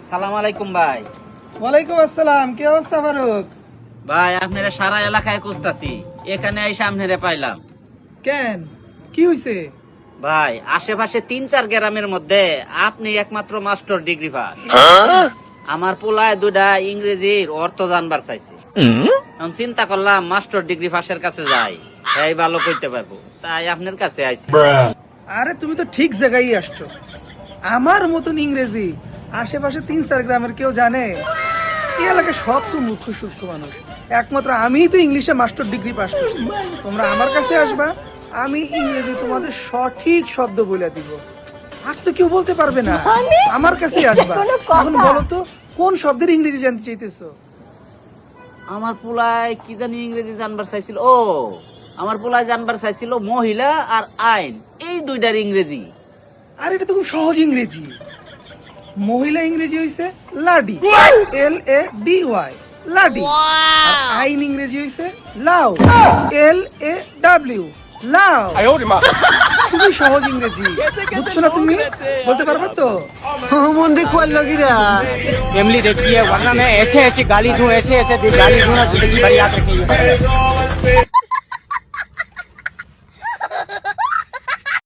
সালাম আলাইকুম ভাই। ওয়ালাইকুম আসসালাম। কি অবস্থা ফারুক? ভাই আপনারা সারা এলাকায় খুঁজতাছি, এখানে এসে আপনারা পাইলাম। কেন, কি হইছে? ভাই আশেপাশে 3-4 গ্রামের মধ্যে আপনি একমাত্র মাস্টার ডিগ্রি পাস। আমার পোলায় দুটা ইংরেজির অর্থ জানবার চাইছে। এখন চিন্তা করলাম মাস্টার ডিগ্রি পাসের কাছে যাই, এই ভালো কইতে পারবো, তাই আপনার কাছে আইছি। আরে তুমি তো ঠিক জায়গায় আসছো। আমার মতন ইংরেজি আশেপাশে 3-4 গ্রামের কেউ জানে? এই এলাকায় সব তো মূর্খ সূক্ষ্ম মানুষ, একমাত্র আমিই তো ইংলিশে মাস্টার ডিগ্রি পাস করছি। তোমরা আমার কাছে আসবা, আমি ইংরেজি তোমাদের সঠিক শব্দ বলে দিব। আর তো কেউ বলতে পারবে না, আমার কাছে আসবা। এখন বলো তো কোন শব্দের ইংরেজি জানতে চাইতেছো? আমার পোলায় কি জানি ইংরেজি জানবার চাইছিল, ও আমার পোলায় জানবার চাইছিল মহিলা আর আইন, এই দুইটার ইংরেজি। আর এটা তো খুব সহজ ইংরেজি। মহিলা ইংরেজি হইছে লাডি, LADY, লাডি। আর আইন ইংরেজি হইছে লাউ, LAW, লাউ। খুবই সহজ ইংরেজি, বুঝছো না তুমি? বলতে পারবে তো? फैमिली देखती है वरना मैं ऐसे ऐसे गाली दूं ऐसे ऐसे गाली दूं ना जिंदगी भर याद रखेंगे।